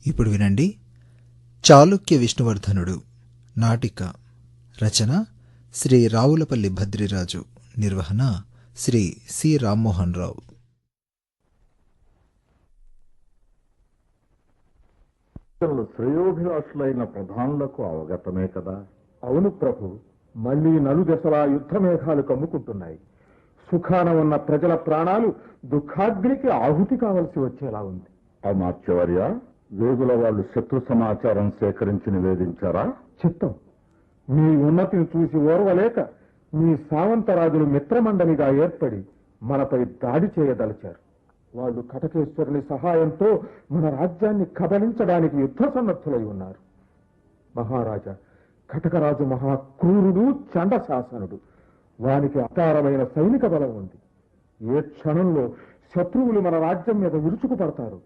ఇప్పుడు వినండి చాళుక్య విష్ణువర్ధనుడు నాటిక. రచన శ్రీ రావులపల్లి భద్రిరాజు. నిర్వహణ శ్రీ సి రామ్మోహన్ రావు. శ్రేయోభిలాషులైన ప్రధానులకు అవగతమే కదా. అవును ప్రభు, మళ్లీ నలుదశలా యుద్ధ మేఘాలు కమ్ముకుంటున్నాయి. సుఖాన ఉన్న ప్రజల ప్రాణాలు దుఃఖాగ్నికి ఆహుతి కావలసి వచ్చేలా ఉంది. అమాత్యవర్య, వేగుల వాళ్ళు శత్రు సమాచారం సేకరించి నివేదించారా? చిత్తం, మీ ఉన్నతిని చూసి ఓర్వలేక మీ సావంతరాజులు మిత్రమండలిగా ఏర్పడి మనపై దాడి చేయదలిచారు. వాళ్ళు కటకేశ్వరుని సహాయంతో మన రాజ్యాన్ని కబలించడానికి యుద్ధ సన్నద్ధులై ఉన్నారు. మహారాజా, కటకరాజు మహాక్రూరుడు, చండశాసనుడు. వానికి అపారమైన సైనిక బలం ఉంది. ఏ క్షణంలో శత్రువులు మన రాజ్యం మీద విరుచుకుపడతారు.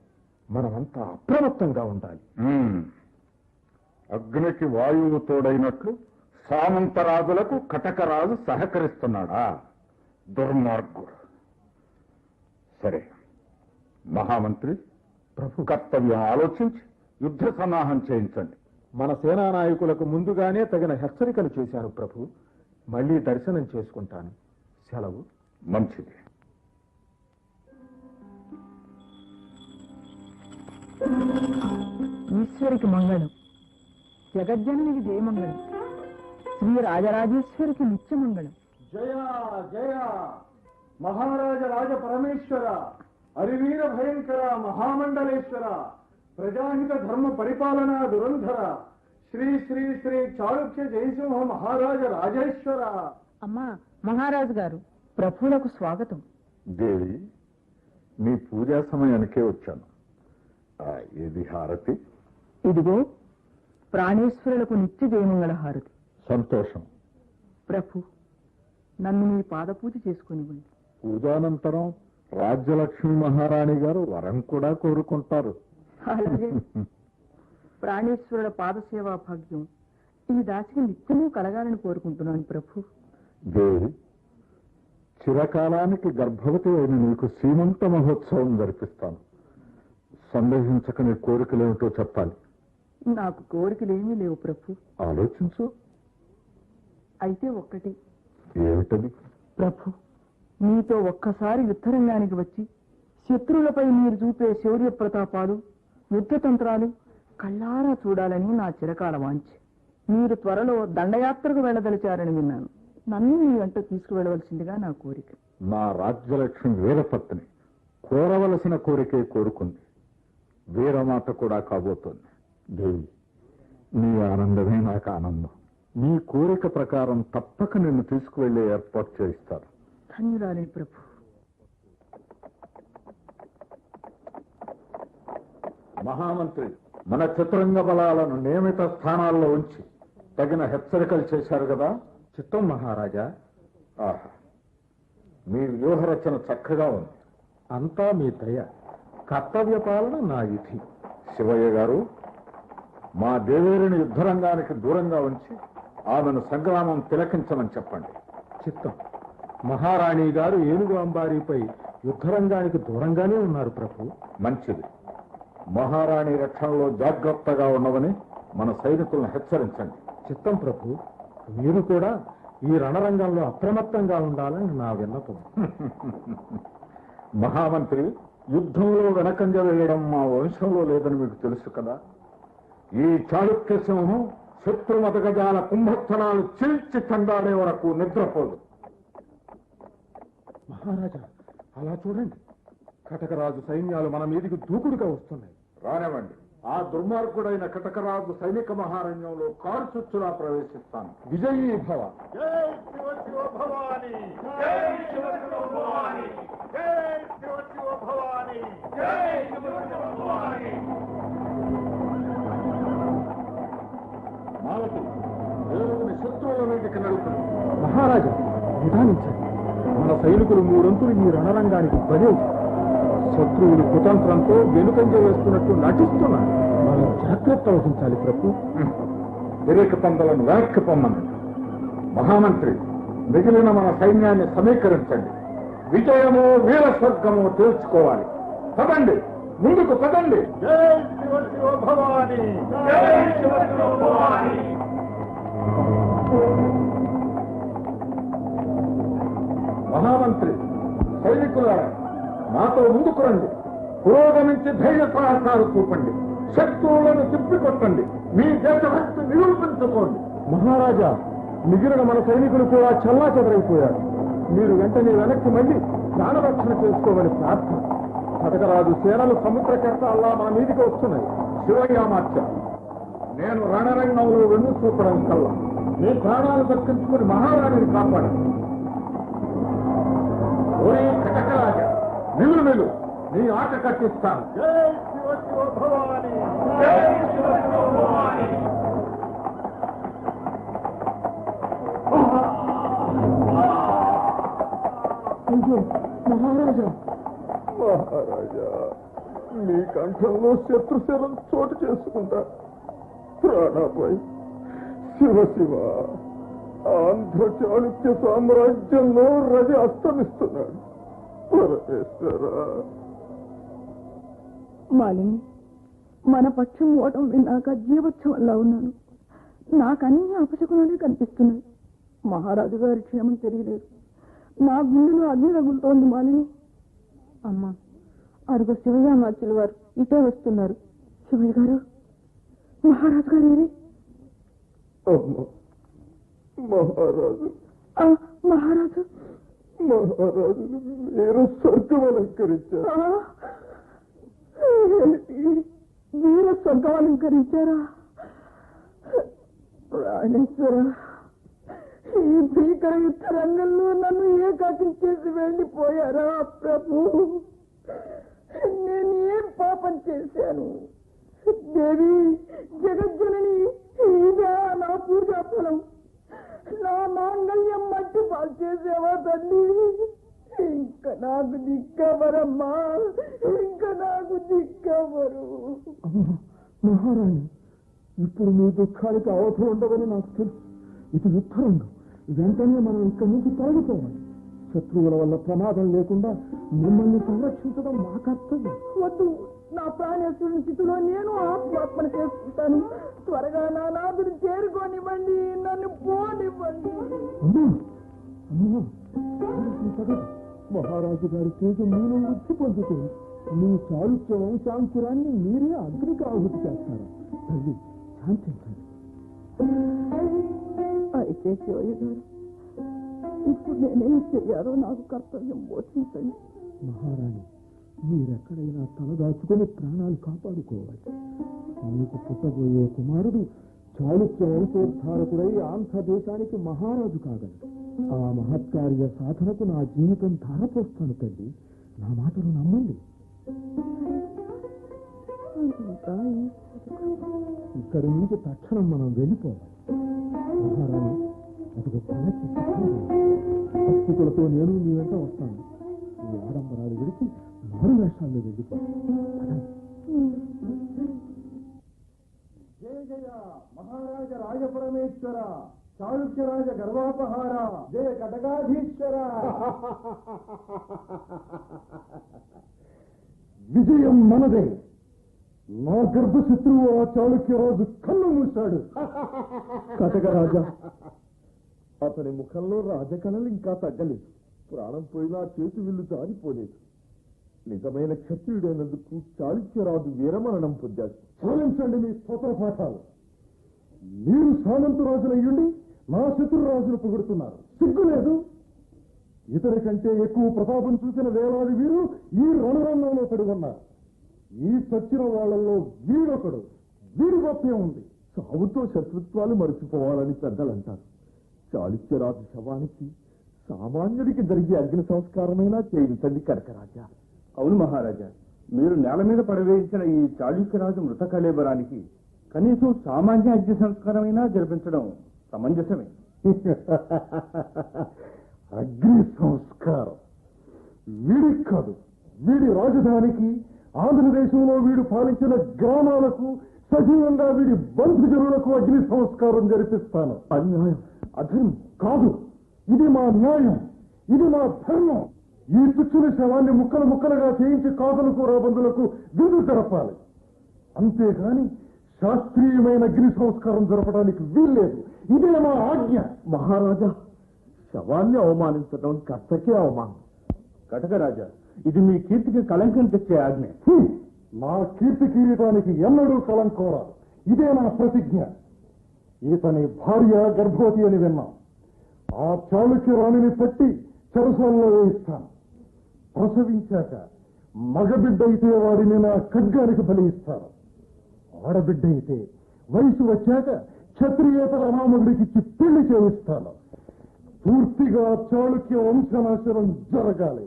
మనమంతా అప్రమత్తంగా ఉండాలి. అగ్నికి వాయువు తోడైనట్లు సామంతరాజులకు కటకరాజు సహకరిస్తున్నాడా? దుర్మార్గుడు. సరే మహామంత్రి, ప్రభు, కర్తవ్యం ఆలోచించి యుద్ధ సన్నాహం చేయించండి. మన సేనా నాయకులకు ముందుగానే తగిన హెచ్చరికలు చేశాను ప్రభు. మళ్లీ దర్శనం చేసుకుంటాను. సెలవు. మంచిది. ఈశ్వరికి మంగళం, జగజ్జననికి జయమంగళం, శ్రీ రాజరాజేశ్వరికి నిత్యమంగళం. జయ జయ మహారాజ రాజ పరమేశ్వర, అరివీర భయంకర మహామండలేశ్వర, ప్రజాహిత ధర్మ పరిపాలనా దురంధర, శ్రీ శ్రీ శ్రీ చాళుక్య జయసింహ మహారాజ రాజేశ్వర. అమ్మా మహారాజు గారు, ప్రభువులకు స్వాగతం. దేవి, మీ పూజా సమయానికే వచ్చాను. ఏది హారతి? ఇదిగో ప్రాణేశ్వరులకు నిత్య జయమంగళ హారతి. సంతోషం. ప్రభు, నన్ను మీ పాదపూజ చేసుకునివ్వండి. పూజానంతరం రాజ్యలక్ష్మి మహారాణి గారు వరం కూడా కోరుకుంటారు. అలాగే ప్రాణేశ్వరుల పాదసేవా భాగ్యం ఈ దాసికి నిత్యము కలగాలని కోరుకుంటున్నాను ప్రభు. దేవి, చిరకాలానికి గర్భవతి అయిన నీకు సీమంత మహోత్సవం జరిపిస్తాను. సందేహించక నీ కోరికలేమిటో చెప్పాలి. నాకు కోరికలేమీ లేవు ప్రభు. ఆలోచించు. అయితే ఒక్కటి. ఏమిటది? ప్రభు, మీతో ఒక్కసారి యుద్ధరంగానికి వచ్చి శత్రువులపై మీరు చూపే శౌర్య ప్రతాపాలు, యుద్ధతంత్రాలు కళ్ళారా చూడాలని నా చిరకాల వాంఛ. మీరు త్వరలో దండయాత్రకు వెళ్ళదలిచారని విన్నాను. నన్ను మీ వెంట తీసుకువెళ్ళవలసిందిగా నా కోరిక. నా రాజ్యలక్ష్మి వీరపత్ని కోరవలసిన కోరికే కోరుకుంది. వీరమాత కూడా కాబోతోంది. దేవి, నీ ఆనందమే నాకు ఆనందం. నీ కోరిక ప్రకారం తప్పక నిన్ను తీసుకువెళ్లే ఏర్పాటు చేయిస్తారు. ధన్యురాలే ప్రభు. మహామంత్రి, మన చతురంగ బలాలను నియమిత స్థానాల్లో ఉంచి తగిన హెచ్చరికలు చేశారు కదా? చిత్తం మహారాజా. ఆహా, మీ వ్యూహరచన చక్కగా ఉంది. అంతా మీ దయ. కర్తవ్య పాలన నా విధి. శివయ్య గారు, మా దేవేరుని యుద్ధరంగానికి దూరంగా ఉంచి ఆమెను సంగ్రామం తిలకించమని చెప్పండి. చిత్తం. మహారాణి గారు ఏనుగు అంబారీపై యుద్ధరంగానికి దూరంగానే ఉన్నారు ప్రభు. మంచిది. మహారాణి రక్షణలో జాగ్రత్తగా ఉన్నవని మన సైనికులను హెచ్చరించండి. చిత్తం ప్రభు. మీరు కూడా ఈ రణరంగంలో అప్రమత్తంగా ఉండాలని నా విన్నపం. మహామంత్రి, యుద్ధంలో వెనకంజ వేయడం మా వంశంలో లేదని మీకు తెలుసు కదా. ఈ చాళుక్య సింహం శత్రుమతగజాల కుంభస్థలాలు చీల్చి చండాడే వరకు నిద్రపోదు. మహారాజా, అలా చూడండి, కటకరాజు సైన్యాలు మన మీదికి దూకుడుగా వస్తున్నాయి. రానివ్వండి. ఆ దుర్మార్గుడైన కటకరాజు సైనిక మహారణ్యంలో కారు చుచ్చులా ప్రవేశిస్తాను. విజయీ భవ. మాలతి, దేవుని శత్రువుల మీదకి నడుపును. మహారాజా, నిదానించండి. మన సైనికులు మూడొంతులు ఈ రణరంగానికి బలి. శత్రువులు కుతంత్రంతో వెనుకంజ వేస్తున్నట్టు నటిస్తున్నారు. మనం జాగ్రత్త వహించాలి ప్రభు. విరేక పందలను వెనక్కి పొమ్మని. మహామంత్రి, మిగిలిన మన సైన్యాన్ని సమీకరించండి. విజయము వీర స్వర్గము తేల్చుకోవాలి. పదండి. ముందుకు పదండి. జై శివ శివ భవాని, జై శివ శివ భవాని. మహామంత్రి, సైనికులారా, నాతో ముందుకు రండి. పురోగమించి ధైర్య సాహసాలు చూపండి. శత్రువులను తిప్పికొట్టండి. మీ దేశభక్తి నిరూపించుకోండి. మహారాజా, మిగిలిన మన సైనికులు కూడా చల్లా చెదరైపోయారు. మీరు వెంటనే వెనక్కి మళ్ళీ ప్రాణరక్షణ చేసుకోమని ప్రార్థన. కటకరాజు సేనలు సముద్రకర్తల్లా మన మీదికి వస్తున్నాయి. శివయామాత్య, నేను రణరంగంలో వెన్ను చూపడం కల్లా మీ ప్రాణాలు దక్కించుకుని మహారాణిని కాపాడండి. ఓయ్ కటకరాజ, నిలు నీ ఆట కట్టిస్తాను. జై శివ శివ భవాని, జై శివ శివ భవాని. అయ్యో మహారాజా, మహారాజా, మీ కంఠంలో శత్రుశరం చోటు చేసుకుంటా. ప్రాణాపై శివ శివ, ఆంధ్ర చాళుక్య సామ్రాజ్యంలో రవి అస్తమిస్తున్నాడు. పరమేశ్వర. మాలిని, మన పక్షం ఓటం విన్నాక జీవోత్సవంలా ఉన్నాను. నాకన్నీ అపశకునాలే కనిపిస్తున్నాయి. మహారాజు గారి క్షేమం తెలియలేదు. నా గుండెలో అగ్ని రగులుతోంది. మాలిని, అమ్మా, అరుగు శివయామాచుల వారు ఇటే వస్తున్నారు. శివయ్య గారు, మహారాజు గారు ఏరి? మహారాజు మహారాజు మహారాజు మీరు స్వర్గం అలంకరించారు. వీర స్వర్గం అలంకరించారా? ప్రాణేశ్వర, ఈ భీకర యుద్ధ రంగంలో నన్ను ఏకాకి చేసి వెళ్ళిపోయారా ప్రభు? నేను ఏం పాపం చేశాను? దేవి జగజ్జనని, ఇదా నా పూజా ఫలం? నా మాంగళ్యం మట్టి పాలు చేసేవా తల్లి? ఇంకా నాకు దిక్కవరమ్మా, ఇంకా నాకు దిక్కవరు. మహారాణి, ఇప్పుడు మీ దుఃఖానికి అవసరం ఉండవని నాకు తెలుసు. ఇది యుద్ధరంగం. వెంటనే మనం ఇక్కడి నుంచి తొలగిపోవాలి. శత్రువుల వల్ల ప్రమాదం లేకుండా మిమ్మల్ని సంరక్షించడం మా కర్తవ్యం. వద్దు, నా ప్రాణేశ్వరుని స్థితిలో నేను ఆత్మాత్మను చేసుకుంటాను. త్వరగా నా నాదుని చేరుకోనివ్వండి, నన్ను పోనివ్వండి. మహారాజు గారి తేజం మీలో వృద్ధి పొందుతుంది. మీ చాళుక్య వంశాంకురాన్ని మీరే అగ్నికి ఆహుతి చేస్తారా? తల్లి, శాంతించండి. అయితే శివయ్య గారు, ఇప్పుడు నేనేం చెయ్యాలో నాకు కర్తవ్యం బోధించండి. మహారాణి, మీరెక్కడైనా తలదాచుకుని ప్రాణాలు కాపాడుకోవాలి. మీకు పుట్టబోయే కుమారుడు చాళుక్య వంశోద్ధారకుడై ఆంధ్రదేశానికి మహారాజు కాగలడు. ఆ మహత్కార్య సాధనకు నా జీవితం ధారపోస్తాను తల్లి. నా మాటలు నమ్మండి. ఇక్కడి నుంచి తక్షణం మనం వెళ్ళిపోవాలి. మహారాణి, అదొక పల్లకి భక్తులతో నేను మీ వెంట వస్తాను. ఈ ఆడంబరాలు విడిచి మారు వేషాల్లో వెళ్ళిపోతాను. జయ జయ మహారాజ రాజపరమేశ్వర, చాళుక్యరాజ గర్వాపహార, జయ కటకాధీశ్వర. విజయం మనదే. నా గర్భశత్రువు ఆ చాళుక్యరాజు కన్ను మూశాడు. కటకరాజా, అతని ముఖంలో రాజకళలు ఇంకా తగ్గలేదు. ప్రాణం పోయినా చేతి విల్లు జారిపోలేదు. నిజమైన క్షత్రియుడైనందుకు చాళుక్యరాజు వీరమరణం పొందాడు. చాలించండి మీ స్తోత్ర పాఠాలు. మీరు సామంతరాజులయ్యుండి నా శత్రురాజును పొగుడుతున్నారు. సిగ్గులేదు? ఇతని కంటే ఎక్కువ ప్రతాపం చూసిన వేలాది వీరు ఈ రణరంగంలో పడుకున్నారు. ఈ చచ్చిన వాళ్లలో వీడొకడు. వీడి గొప్పే ఉంది. సాగుతో శత్రుత్వాలు మరిచిపోవాలని పెద్దలంటారు. చాళుక్యరాజు శవానికి సామాన్యుడికి జరిగే అగ్ని సంస్కారమైనా చేయించండి కనకరాజా. అవును మహారాజా, మీరు నేల మీద పడవేయించిన ఈ చాళుక్యరాజు మృత కళేబరానికి కనీసం సామాన్య అగ్ని సంస్కారమైనా జరిపించడం సమంజసమే. అగ్ని సంస్కారం వీడికి కాదు, వీడి రాజధానికి, ఆంధ్రదేశంలో వీడు పాలించిన గ్రామాలకు, సజీవంగా వీడి బంధుజనులకు అగ్ని సంస్కారం జరిపిస్తాను. అన్యాయం, అధర్మం కాదు, ఇది మా న్యాయం, ఇది మా ధర్మం. ఈ తుచ్చుల శవాన్ని ముక్కలు ముక్కలుగా చేయించి కాదలు కూరబందులకు విందు జరపాలి. అంతేగాని శాస్త్రీయమైన గిరి సంస్కారం జరపడానికి వీల్లేదు. ఇదే మా ఆజ్ఞ. మహారాజా, శవాన్ని అవమానించడం కర్తకే అవమానం. కటకరాజా, ఇది మీ కీర్తికి కళంకం తెచ్చే ఆజ్ఞ. మా కీర్తి కిరీటానికి ఎన్నడూ కళంకం రాదు. ఇదే నా ప్రతిజ్ఞ. ఇతని భార్య గర్భవతి అని విన్నాం. ఆ చాళుక్య రాణిని పట్టి చెరసాలలో వేయిస్తాను. ప్రసవించాక మగబిడ్డ అయితే వాడిని నా ఖడ్గానికి బలి ఇస్తాను. ఆడబిడ్డ అయితే వయసు వచ్చాక క్షత్రియేతర అనామకుడికిచ్చి పెళ్లి చేయిస్తాను. పూర్తిగా చాళుక్య వంశనాశనం జరగాలి.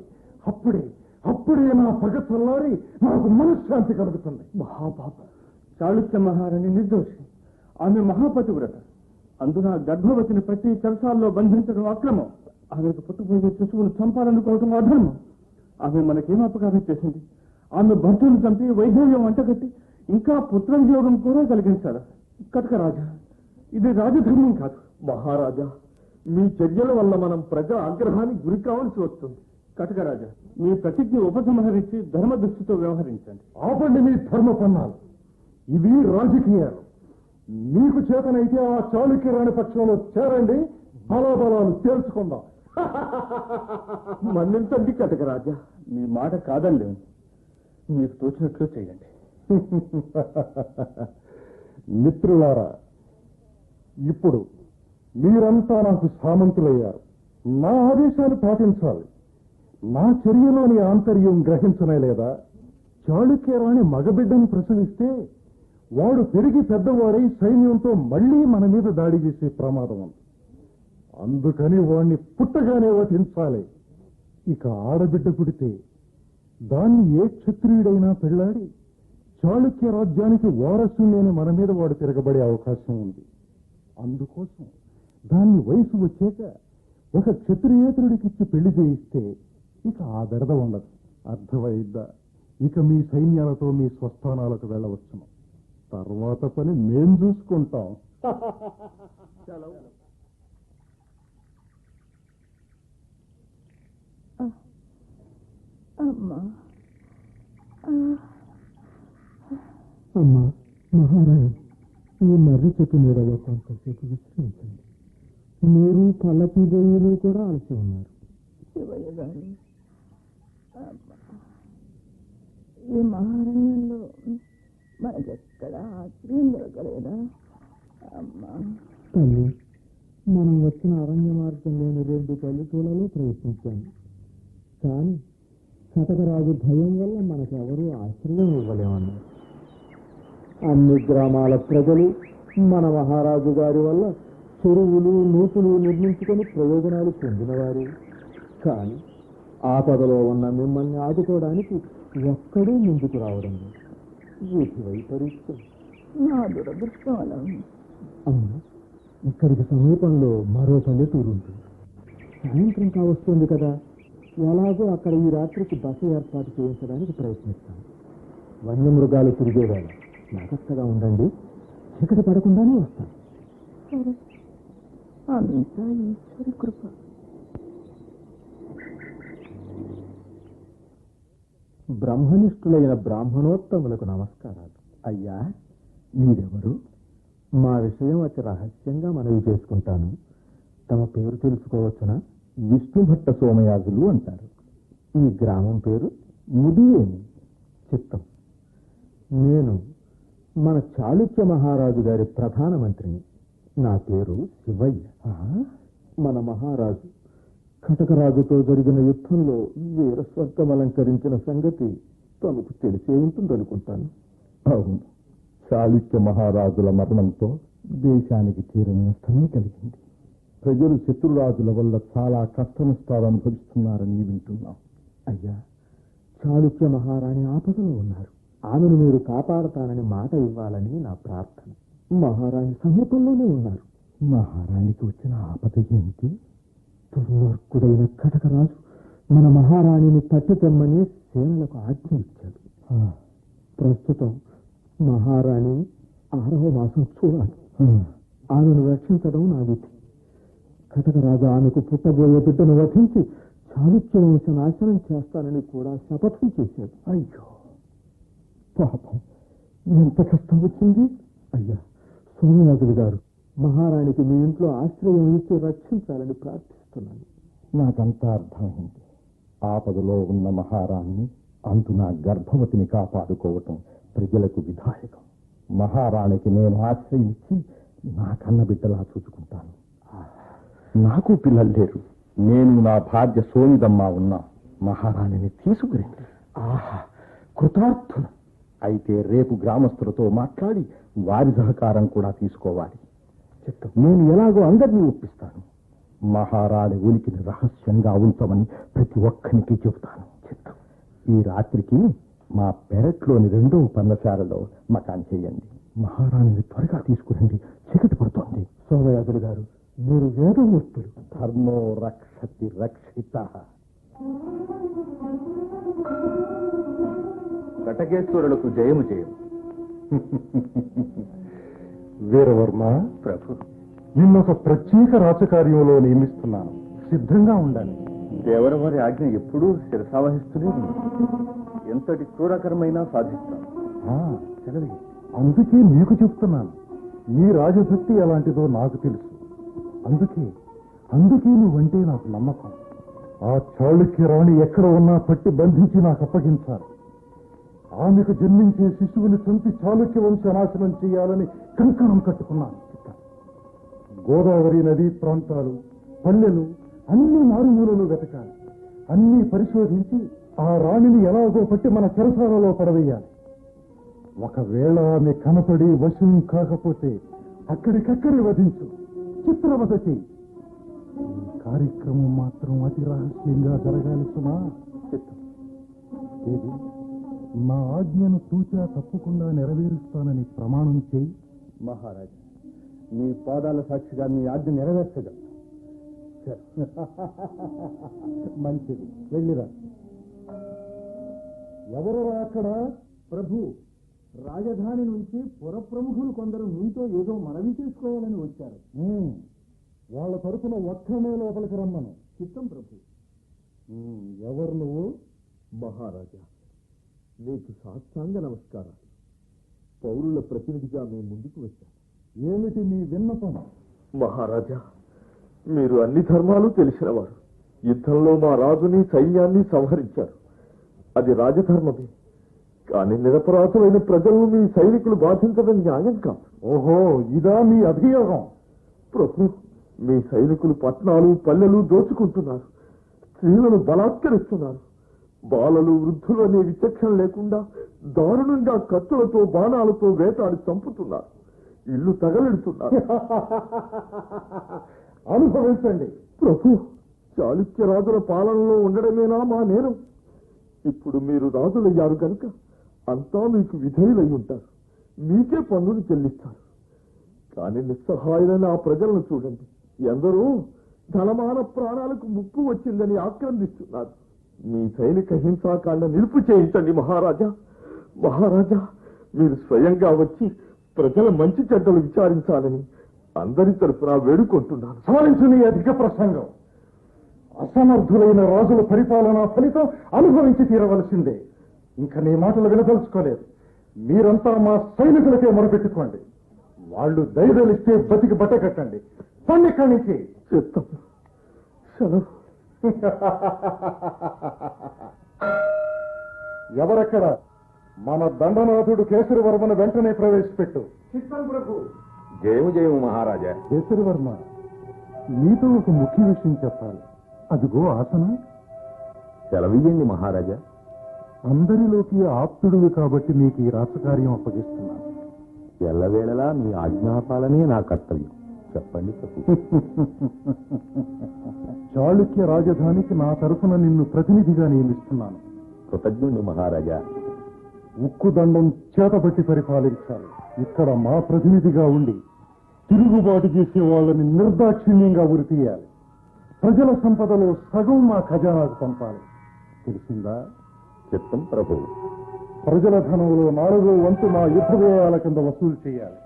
అప్పుడే నా పగ చల్లారి నాకు మనశ్శాంతి కలుగుతుంది. మహాపాప, చాళుక్య మహారాణి నిర్దోషి. ఆమె మహాపతివ్రత. అందున గర్భవతిని పట్టి చెరసాల్లో బంధించడం అక్రమం. ఆమెకు పుట్టబోయే శిశువును చంపాలనుకోవడం అధర్మం. ఆమె మనకేం అపకారం చేసింది? ఆమె భర్తను చంపి వైధవ్యం అంటగట్టి ఇంకా పుత్రవియోగం కూడా కలిగించాడు. కటకరాజా, ఇది రాజధర్మం కాదు. మహారాజా, మీ చర్యల వల్ల మనం ప్రజా ఆగ్రహానికి గురి కావాల్సి వస్తుంది. కటకరాజా, మీ ప్రతిజ్ఞ ఉపసంహరించి ధర్మ దృష్టితో వ్యవహరించండి. ఆపండి మీ ధర్మ పన్నాలు. ఇవి రాజకీయాలు. మీకు చేతనైతే ఆ చాళుక్య రాణి పక్షంలో చేరండి. బలాబలాలు తేల్చుకుందాం. మన్నించండి కటకరాజా, మీ మాట కాదండి. మీకు తోచినట్లు చేయండి. మిత్రులారా, ఇప్పుడు మీరంతా నాకు సామంతులయ్యారు. నా ఆదేశాలు పాటించాలి. నా చర్యలోని ఆంతర్యం గ్రహించనే లేదా? చాళుక్య రాణి మగబిడ్డను ప్రసవిస్తే వాడు పెరిగి పెద్దవాడై సైన్యంతో మళ్లీ మన మీద దాడి చేసే ప్రమాదం ఉంది. అందుకని వాణ్ణి పుట్టగానే వధించాలి. ఇక ఆడబిడ్డ పుడితే దాన్ని ఏ క్షత్రియుడైనా పెళ్లాడి చాళుక్య రాజ్యానికి వారసుని మన మీద వాడు తిరగబడే అవకాశం ఉంది. అందుకోసం దాన్ని వయసు వచ్చాక ఒక క్షత్రియేతరుడికిచ్చి పెళ్లి చేయిస్తే ఇక ఆ బెడద ఉండదు. అర్థమైద్దా? ఇక మీ సైన్యాలతో మీ స్వస్థానాలకు వెళ్ళవచ్చును. తర్వాత పని మేం చూసుకుంటాం. అమ్మా మహారాణి, ఈ మర్రి చెట్టు నీడలో కొంతసేపు విశ్రమించండి. మీరు పల్లకి గొయ్యలు కూడా అలసి ఉన్నారు. శివయ్య గారు, ఈ మహారణ్యంలో మనకెక్కడ ఆశ్రయం దొరకలేదా? అమ్మా తల్లి, మనం వచ్చిన అరణ్య మార్గంలోని 2 పల్లెటూళ్ళలో ప్రయత్నించాము. కానీ కటకరాజు భయం వల్ల మనకెవరూ ఆశ్రయం ఇవ్వలేమన్నారు. అన్ని గ్రామాల ప్రజలు మన మహారాజు గారి వల్ల చెరువులు నూతులు నిర్మించుకొని ప్రయోజనాలు పొందినవారు. కానీ ఆపదలో ఉన్న మిమ్మల్ని ఆదుకోవడానికి ఎక్కడూ ముందుకు రావడం లేదు. వీటి వైపరీత్యం. నా దురదృష్టం అలా ఉంది. అమ్మా, ఇక్కడికి సమీపంలో మరో పల్లెటూరు ఉంటుంది. సాయంత్రం కావస్తుంది కదా, ఎలాగో అక్కడ ఈ రాత్రికి బస ఏర్పాటు చేయించడానికి ప్రయత్నిస్తాను. వన్యమృగాలు తిరిగేవేళ జాగ్రత్తగా ఉండండి. చీకటి పడకుండానే వస్తాను. సరే, అంతా ఈశ్వరి కృప. బ్రహ్మనిష్ఠులైన బ్రాహ్మణోత్తములకు నమస్కారాలు. అయ్యా, మీరెవరు? మా విషయం అతి రహస్యంగా మనవి చేసుకుంటాను. తమ పేరు తెలుసుకోవచ్చునా? విష్ణుభట్ట సోమయాజులు అంటారు. ఈ గ్రామం పేరు ముదియేమి. చిత్తం. నేను మన చాళుక్య మహారాజు గారి ప్రధానమంత్రిని. నా పేరు శివయ్య. మన మహారాజు కటకరాజుతో జరిగిన యుద్ధంలో వీరస్వర్గం అలంకరించిన సంగతి తమకు తెలిసే ఉంటుందనుకుంటాను. అవును, చాళుక్య మహారాజుల మరణంతో దేశానికి తీరని నష్టమే కలిగింది. ప్రజలు శత్రురాజుల వల్ల చాలా కష్టనష్టాలు అనుభవిస్తున్నారని వింటున్నాం. అయ్యా, చాళుక్య మహారాణి ఆపదలో ఉన్నారు. ఆమెను మీరు కాపాడతానని మాట ఇవ్వాలని నా ప్రార్థన. మహారాణి సమీపంలోనే ఉన్నారు. మహారాణికి వచ్చిన ఆపద ఏమిటి? దుర్మార్గుడైన కటకరాజు మన మహారాణిని పట్టి తెమ్మని సేనలకు ఆజ్ఞ ఇచ్చాడు. ప్రస్తుతం మహారాణి 6వ మాసం చూడాలి. ఆమెను రక్షించడం నా విధి. కటకరాజు ఆమెకు పుట్టబోయే బిడ్డను వధించి చాళుక్య వంశ నాశనం చేస్తానని కూడా శపథం చేశాడు. అయ్యో పాపం, ఎంత కష్టం వచ్చింది. అయ్యా సోమయాజులు గారు, మహారాణికి మీ ఇంట్లో ఆశ్రయం ఇచ్చి రక్షించాలని ప్రార్థిస్తున్నాను. నాకంతా అర్థమైంది. ఆపదలో ఉన్న మహారాణిని, అందున గర్భవతిని కాపాడుకోవటం ప్రజలకు విధాయకం. మహారాణికి నేను ఆశ్రయం ఇచ్చి నా కన్న బిడ్డలా చూసుకుంటాను. నాకు పిల్లలు లేరు. నేను నా భార్య సోమిదమ్మ ఉన్నా. మహారాణిని తీసుకురండి. ఆహా, కృతార్థులు. అయితే రేపు గ్రామస్తులతో మాట్లాడి వారి సహకారం కూడా తీసుకోవాలి. చిత్తం, నేను ఎలాగో అందరినీ ఒప్పిస్తాను. మహారాణి ఉనికిని రహస్యంగా ఉంచమని ప్రతి ఒక్కరికి చెబుతాను. చిత్తం, ఈ రాత్రికి మా పెరట్లోని 2వ పర్ణశాలలో మకాన్ చేయండి. మహారాణిని త్వరగా తీసుకురండి, చీకటి పడుతోంది. సోమయాజులు గారు, మీరు వేదమూర్తులు. ధర్మో రక్షతి రక్షిత. కటకేశ్వరులకు జయము జయం. వీరవర్మ ప్రభు, నిన్నొక ప్రత్యేక రాజకార్యంలో నియమిస్తున్నాను. సిద్ధంగా ఉండాలి. దేవరవారి ఆజ్ఞ ఎప్పుడూ శిరసావహిస్తూనే ఉంది. ఎంతటి క్రూరకరమైనా సాధిస్తాం. సెలవి. అందుకే మీకు చెప్తున్నాను, నీ రాజభక్తి ఎలాంటిదో నాకు తెలుసు. అందుకే నువ్వంటే నాకు నమ్మకం. ఆ చాళుక్య రాణి ఎక్కడ ఉన్నా పట్టి బంధించి నాకు అప్పగించాలి. ఆమెకు జన్మించే శిశువుని చంపి చాళుక్య వంశ నాశనం చేయాలని కంకణం కట్టుకున్నాను. గోదావరి నదీ ప్రాంతాలు, పల్లెలు, అన్ని మారుమూలలు వెతకాలి. అన్ని పరిశోధించి ఆ రాణిని ఎలాగో పట్టి మన చెరసాలలో పడవేయాలి. ఒకవేళ ఆమె కనపడి వశం కాకపోతే అక్కడికక్కడే వధించు, చిత్రవధ చెయ్యి. ఈ కార్యక్రమం మాత్రం అతి రహస్యంగా జరగాలి సుమా. ఏది, నా ఆజ్ఞను తూచా తప్పకుండా నెరవేరుస్తానని ప్రమాణం చేయి. మహారాజా, మీ పాదాల సాక్షిగా మీ ఆజ్ఞ నెరవేర్చగలరు. మంచిది, వెళ్ళిరా. ఎవరు అక్కడ? ప్రభు, రాజధాని నుంచి పురప్రముఖులు కొందరు మీతో ఏదో మనవి చేసుకోవాలని వచ్చారు. వాళ్ళ తరఫున ఒక్కనే లోపలికి రమ్మను. చిత్తం ప్రభు. ఎవరు నువ్వు? మహారాజా, మీకు సాష్టాంగ నమస్కారాలు. పౌరుల ప్రతినిధిగా మేము ముందుకు వచ్చాను. ఏమిటి మీ విన్నపం? మహారాజా, మీరు అన్ని ధర్మాలు తెలిసినవారు. యుద్ధంలో మా రాజుని సైన్యాన్ని సంహరించారు. అది రాజధర్మమే. కానీ నిరపరాధులైన ప్రజలను మీ సైనికులు బాధించడం న్యాయం కాదు. ఓహో, ఇదా మీ అభియోగం? ప్రభు, మీ సైనికులు పట్టణాలు, పల్లెలు దోచుకుంటున్నారు. స్త్రీలను బలాత్కరిస్తున్నారు. బాలలు, వృద్ధులు అనే విచక్షణ లేకుండా దారుణంగా కత్తులతో, బాణాలతో వేటాడి చంపుతున్నారు. ఇల్లు తగలెడుతున్నారు. అనుభవించండి. ప్రభు, చాళుక్య రాజుల పాలనలో ఉండడమేనా మా నేరం? ఇప్పుడు మీరు రాజులయ్యారు కనుక అంతా మీకు విధేయులై ఉంటారు. మీకే పన్నులు చెల్లిస్తారు. కానీ నిస్సహాయులైన ఆ ప్రజలను చూడండి. ఎందరో ధనమాన ప్రాణాలకు ముప్పు వచ్చిందని ఆక్రందిస్తున్నారు. మీ సైనిక హింసాకాండ నిలుపు చేయించండి మహారాజా. మహారాజా, మీరు స్వయంగా వచ్చి ప్రజల మంచి చెడ్డలు విచారించాలని అందరి తరఫున వేడుకుంటున్నాను. సాధించు నీ అధిక ప్రసంగం. అసమర్థులైన రాజుల పరిపాలనా ఫలితం అనుభవించి తీరవలసిందే. ఇంకా నీ మాటలు వినదలుచుకోలేదు. మీరంతా మా సైనికులకే మొరపెట్టుకోండి. వాళ్ళు ధైర్యాలిస్తే బతికి బట్ట కట్టండి. పండిక్కడి నుంచి. చిత్తం, సెలవు. ఎవరక్కడ? మన దండనాథుడు కేసరివర్మను వెంటనే ప్రవేశపెట్టు. చిత్తం ప్రభు. జయము జయము మహారాజా. కేసరివర్మ, నీతో ఒక ముఖ్య విషయం చెప్పాలి. అదిగో ఆసనం. సెలవియ్యండి మహారాజా. అందరిలోకి ఆప్తుడివి కాబట్టి నీకు ఈ రాజకార్యం అప్పగిస్తున్నాను. ఎల్లవేళలా మీ ఆజ్ఞాపాలనే నా కర్తవ్యం. చెప్పండి ప్రభు. చాళుక్య రాజధానికి నా తరఫున నిన్ను ప్రతినిధిగా నియమిస్తున్నాను. కృతజ్ఞుడు మహారాజా. ఉక్కుదండం చేతబట్టి పరిపాలించాలి. ఇక్కడ మా ప్రతినిధిగా ఉండి తిరుగుబాటు చేసే వాళ్ళని నిర్దాక్షిణ్యంగా ఉరితీయాలి. ప్రజల సంపదలో సగం మా ఖజానాకు పంపాలి. తెలిసిందా? చిత్తం ప్రభు. ప్రజల ధనంలో 4వ వంతు మా యుద్ధ వ్యయాల కింద వసూలు చేయాలి.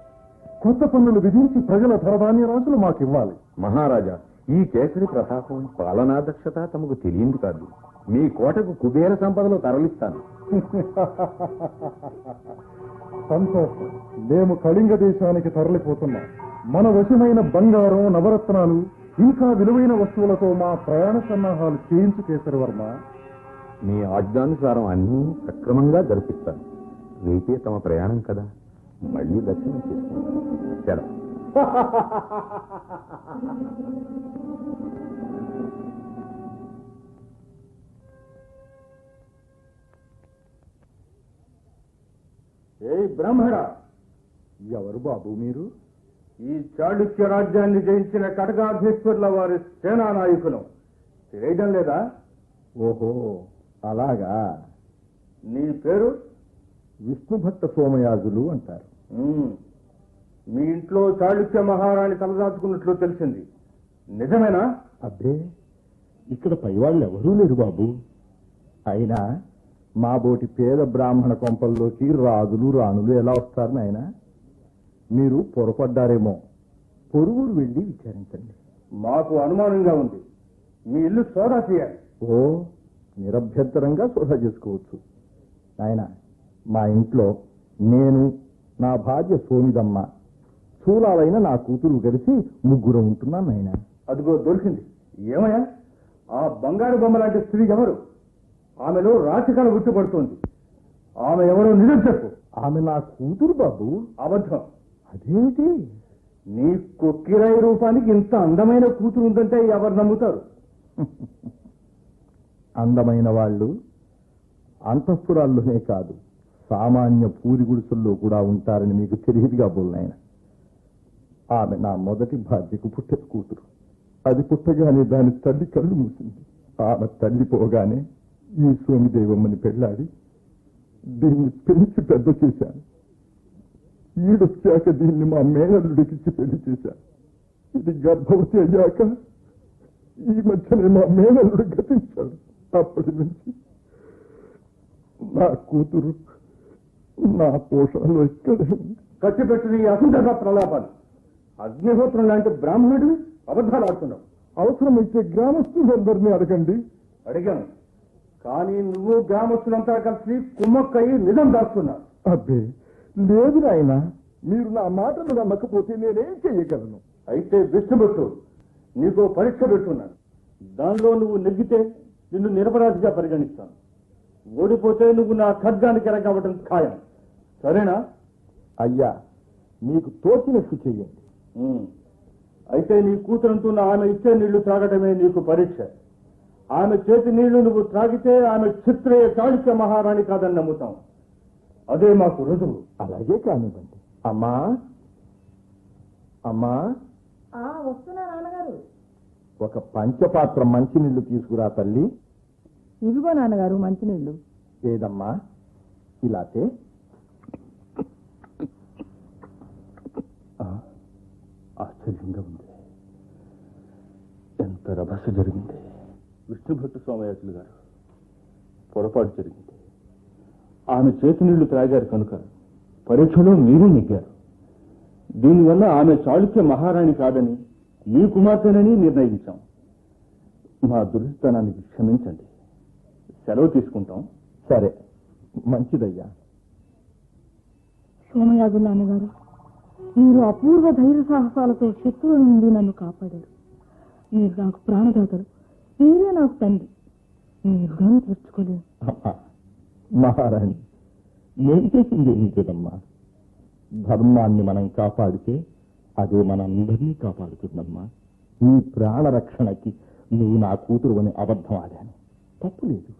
కొత్త పన్నులు విధించి ప్రజల ధనధాన్య రాశులు మాకు ఇవ్వాలి. మహారాజా, ఈ కేసరి ప్రతాపం పాలనా దక్షత తమకు తెలియంది కాదు. మీ కోటకు కుబేర సంపదలు తరలిస్తాను. సంతోషం. మేము కళింగ దేశానికి తరలిపోతున్నాం. మన వశమైన బంగారం, నవరత్నాలు, ఇంకా విలువైన వస్తువులతో మా ప్రయాణ సన్నాహాలు చేయించు కేసరివర్మ. మీ ఆజ్ఞానుసారం అన్నీ సక్రమంగా జరిపిస్తాను. రేపే తమ ప్రయాణం కదా, మళ్ళీ దర్శనం చేసుకుంటాను. సెలవు. ఏ బ్రాహ్మణ, ఎవరు బాబు మీరు? ఈ చాళుక్య రాజ్యాన్ని జయించిన కటకాధీశ్వర్ల వారి సేనా నాయకులు. తెలియడం లేదా? ఓహో, అలాగా. నీ పేరు? విష్ణుభట్ట సోమయాజులు అంటారు. మీ ఇంట్లో చాళుక్య మహారాణి తలదాచుకున్నట్లు తెలిసింది, నిజమేనా? అబ్బే, ఇక్కడ పైవాళ్ళు ఎవరూ లేరు బాబు. అయినా మా బోటి పేద బ్రాహ్మణ కొంపల్లోకి రాజులు రాణులు ఎలా వస్తారు నాయన? మీరు పొరపడ్డారేమో. పొరుగురు వెళ్ళి విచారించండి. మాకు అనుమానంగా ఉంది. మీ ఇల్లు సోదా చేయాలి. ఓ, నిరభ్యంతరంగా సోదా చేసుకోవచ్చు నాయన. మా ఇంట్లో నేను, నా భార్య సోమిదమ్మ, చూలాలైన నా కూతురు కలిసి ముగ్గురు ఉంటున్నాను నాయన. అదిగో దొరికింది. ఏమయ్యా, ఆ బంగారు బొమ్మ లాంటి స్త్రీ ఎవరు? ఆమెలో రాతికాల గుర్తుపడుతోంది. ఆమె ఎవరో నిజం చెప్పు. ఆమె నా కూతురు బాబు. అబద్ధం. అదేమిటి? నీ కొక్కిరాయి రూపానికి ఇంత అందమైన కూతురు ఉందంటే ఎవరు నమ్ముతారు? అందమైన వాళ్ళు అంతఃపురాల్లోనే కాదు, సామాన్య పూరి గుడిసెల్లో కూడా ఉంటారని మీకు తెలియదుగా బోల్నాయన. ఆమె నా మొదటి భార్యకు పుట్టిన కూతురు. అది పుట్టగానే దాని తల్లి కళ్ళు మూసింది. ఆమె తల్లి పోగానే ఈ సోమిదేవమ్మని పెళ్ళాడి దీన్ని పెంచి పెద్ద చేశాను. ఈడొచ్చాక దీన్ని మా మేనల్లుడికిచ్చి పెళ్లి చేశాను. ఇది గర్భవతి అయ్యాక ఈ మధ్యనే మా మేనల్లుడు గతించాడు. అప్పటి నుంచి నా కూతురు నా పోషణలో ఇక్కడే ఉంది. కట్టిపెట్టిన ఈ అసంతర ప్రలాపాలు. అగ్నిహోత్రం లాంటి బ్రాహ్మణుడు అబద్ధాలు ఆడుతున్నావు. అవసరమైతే గ్రామస్తులందరినీ అడగండి. అడిగాను, కానీ నువ్వు గ్రామస్తులంతా కలిసి కుమ్మక్కయ్యి నిజం దాస్తున్నా. అబ్బే లేదు నాయన, మీరు నా మాటలు నమ్మకపోతే నేనేం చెయ్యగలను? అయితే విష్ణుభట్టు, నీకు పరీక్ష పెట్టున్నాను. దానిలో నువ్వు నెగ్గితే నిన్ను నిరపరాధిగా పరిగణిస్తాను. ఓడిపోతే నువ్వు నా ఖడ్గానికి ఎరగవడం ఖాయం. సరేనా? అయ్యా, నీకు తోచినట్టు చెయ్యండి. అయితే నీ కూతురంటున్న ఆమె ఇచ్చే నీళ్లు త్రాగటమే నీకు పరీక్ష. ఆమె చేతి నీళ్లు నువ్వు త్రాగితే ఆమె చిత్రయ చాళుక్య మహారాణి కాదని నమ్ముతాం. అదే మాకు రుజువు. అలాగే కానివ్వండి. అమ్మా అమ్మా, వస్తున్నా నాన్నగారు. ఒక పంచపాత్ర మంచినీళ్లు తీసుకురా తల్లి. ఇదిగో నాన్నగారు మంచినీళ్ళు. ఏదమ్మా ఇలాతే? ఆశ్చర్యంగా ఉంది. ఎంత రభస జరిగింది. విష్ణుభట్టు సోమయాజులు గారు పొరపాటు జరిగింది. ఆమె చేతి నీళ్లు త్రాగారు కనుక పరీక్షలో మీరు నెగ్గారు. దీనివల్ల ఆమె చాళుక్య మహారాణి కాదని మీ కుమార్తెనని నిర్ణయించాం. మా దురితనానికి క్షమించండి. సెలవు తీసుకుంటాం. సరే, మంచిదయ్యా. సోమయాజు నాన్నగారు, మీరు అపూర్వ ధైర్య సాహసాలతో శత్రువుల నుండి నన్ను కాపాడారు. మీరు నాకు ప్రాణదాతలు. మీరే నాకు తండ్రి. మీరు రుణం తీర్చుకోలేదు. మహారాణి, ఏం చేసింది ఏంటిదమ్మా? ధర్మాన్ని మనం కాపాడితే అదే మనందరినీ కాపాడుతుందమ్మా. నీ ప్రాణ రక్షణకి నువ్వు నా కూతురు అని అబద్ధం ఆడాను. తప్పు లేదు,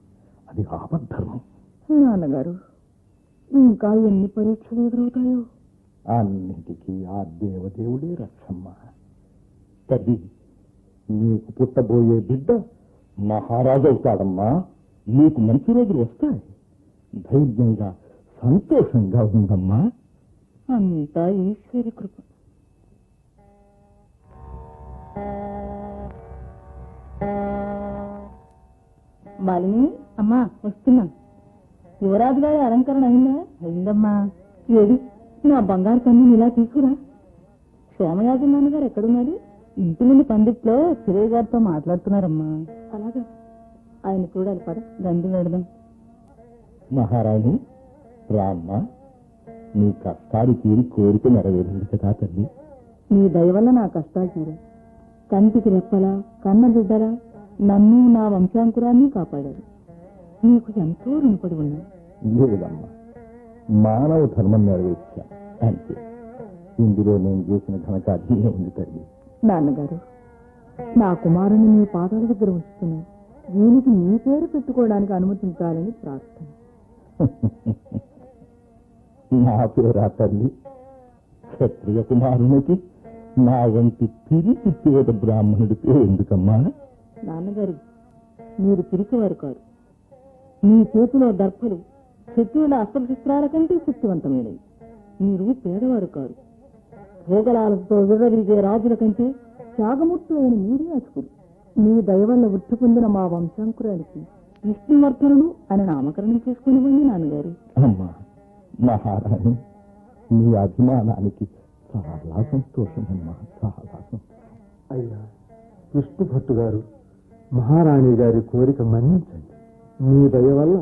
అది ఆపద్ధర్మం. నాన్నగారు, ఇంకా ఎన్ని పరీక్షలు ఎదురవుతాయో. అన్నింటికీ ఆ దేవదేవుడే రక్షమ్మ. తల్లి, నీకు పుట్టబోయే బిడ్డ మహారాజు అవుతాడమ్మా. నీకు మంచి రోజులు వస్తాయి. ధైర్యంగా సంతోషంగా ఉందమ్మా. అంతా ఈశ్వరి కృప. మాలిని అమ్మా, వస్తున్నా. యువరాజు గారి అలంకరణ అయిందా? అయిందమ్మా. ఏది నా బంగారు కన్ను ఇలా తీసుకురా. సోమయాజు నాన్నగారు ఎక్కడున్నాడు? ఇంటి ముందు పందిట్లో చిరయ్య గారితో మాట్లాడుతున్నారమ్మా. అలాగా, ఆయన చూడాలి పద, రండి వెళదాం. మహారాణి రామ్మ, నీ కష్టాలు తీరి కోరిక నెరవేరింది కదా తల్లి. నీ దయ వల్ల నా కష్టాలు తీరాయి. కంటికి రెప్పలా కన్న బిడ్డలా నన్ను నా వంశాంకురాన్ని కాపాడారు. నీకు ఎంతో రుణపడి ఉన్నా. లేదమ్మా, మానవ ధర్మం నెరవేర్చా అంతే. ఇందులో నేను చేసిన ఘనకార్యమే ఉంది తల్లి. నాన్నగారు, నా కుమారుని మీ పాదాల దగ్గర ఉంచుతున్నాను. దీనికి మీ పేరు పెట్టుకోవడానికి అనుమతించాలని ప్రార్థన. నా పేరా తల్లి? క్షత్రియ కుమారునికి నా వంటి పిరికి పేద బ్రాహ్మణుడి పేరు ఎందుకమ్మా? నాన్నగారు, మీరు పిరికివారు కారు. మీ చేతిలో దర్భలు శత్రువుల అస్త్రశస్త్రాల కంటే శక్తివంతమైనవి. మీరు పేదవారు కారు. భోగలాలతో విర్రవిరిగే రాజుల కంటే త్యాగమూర్తి అయిన మీరే అసుకులు. మీ దయ వల్ల వృద్ధి పొందిన మా వంశాంకురానికి విష్ణువర్ధనుడు అని నామకరణం చేసుకునివ్వండి నాన్నగారు. అమ్మా మహారాణి, నీ అభిమానానికి చాలా సంతోషమమ్మా, చాలా సంతోషం. అయ్యా విష్ణు భట్టు గారు, మహారాణి గారి కోరిక మన్నించండి. మీ దయ వల్ల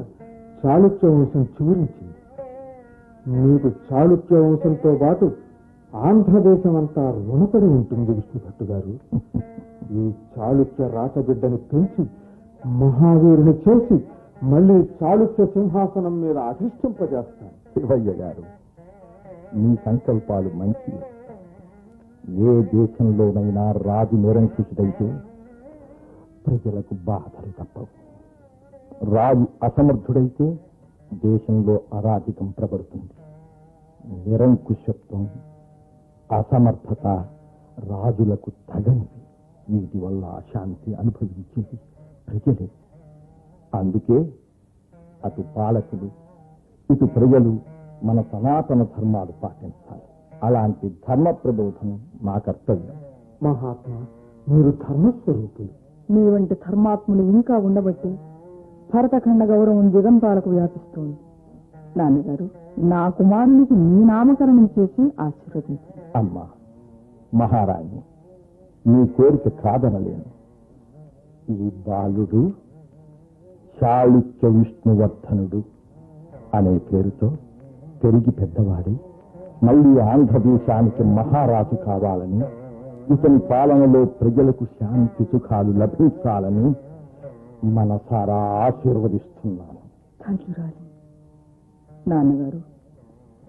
చాళుక్య వంశం చిగురించింది. మీకు చాళుక్య వంశంతో పాటు ఆంధ్రదేశం అంతా రుణపడి ఉంటుంది విష్ణు భట్టు గారు. ఈ చాళుక్య రాచబిడ్డని పెంచి మహావీరుని చేసి మళ్ళీ చాళుక్య సింహాసనం మీద అధిష్ఠింపజేస్తాను. శివయ్య గారు, మీ సంకల్పాలు మంచి. ఏ దేశంలోనైనా రాజు నిరంకుశుడైతే ప్రజలకు బాధలు తప్పవు. రాజు అసమర్థుడైతే దేశంలో అరాజకం ప్రబడుతుంది. నిరంకుశత్వం, అసమర్థత రాజులకు తగనివి. వీటి వల్ల అశాంతి అనుభవించేది ప్రజలే. అందుకే అటు పాలకులు ఇటు ప్రజలు మన సనాతన ధర్మాలు పాటించాలి. అలాంటి ధర్మ ప్రబోధనం మా కర్తవ్యం. మహాత్మా, మీరు ధర్మస్వరూపులు. మీ వంటి ధర్మాత్ములు ఇంకా ఉండబట్టి భరతఖండ గౌరవం దిగంతాలకు వ్యాపిస్తోంది. నాన్నగారు, నా కుమారునికి మీ నామకరణం చేసి ఆశీర్వదించండి. అమ్మా మహారాణి, నీ కోరిక కాదనలేను. ఈ బాలుడు చాళుక్య విష్ణువర్ధనుడు అనే పేరుతో పెరిగి పెద్దవాడి మళ్ళీ ఆంధ్రదేశానికి మహారాజు కావాలని, ఇతని పాలనలో ప్రజలకు శాంతి సుఖాలు లభించాలని మనసారా ఆశీర్వదిస్తున్నాను. నాన్నగారు,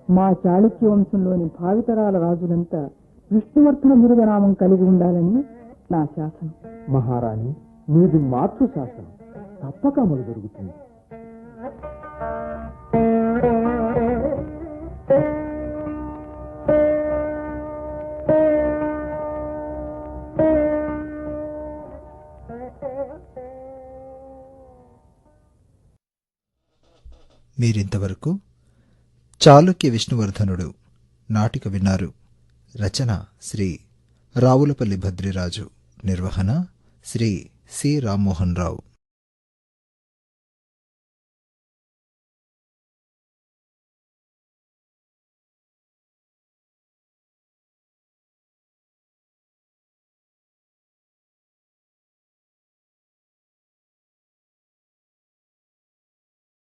మా చాళుక్య వంశంలోని భావితరాల రాజులంతా విష్ణువర్ధన బిరుదనామం కలిగి ఉండాలని నా శాసనం. మహారాణి, మీది మాతృ శాసనం. తప్పక అమలు జరుగుతుంది. మీరింతవరకు చాళుక్య విష్ణువర్ధనుడు నాటిక విన్నారు. రచన శ్రీ రావులపల్లి భద్రిరాజు. నిర్వహణ శ్రీ సి రామ్మోహన్ రావు.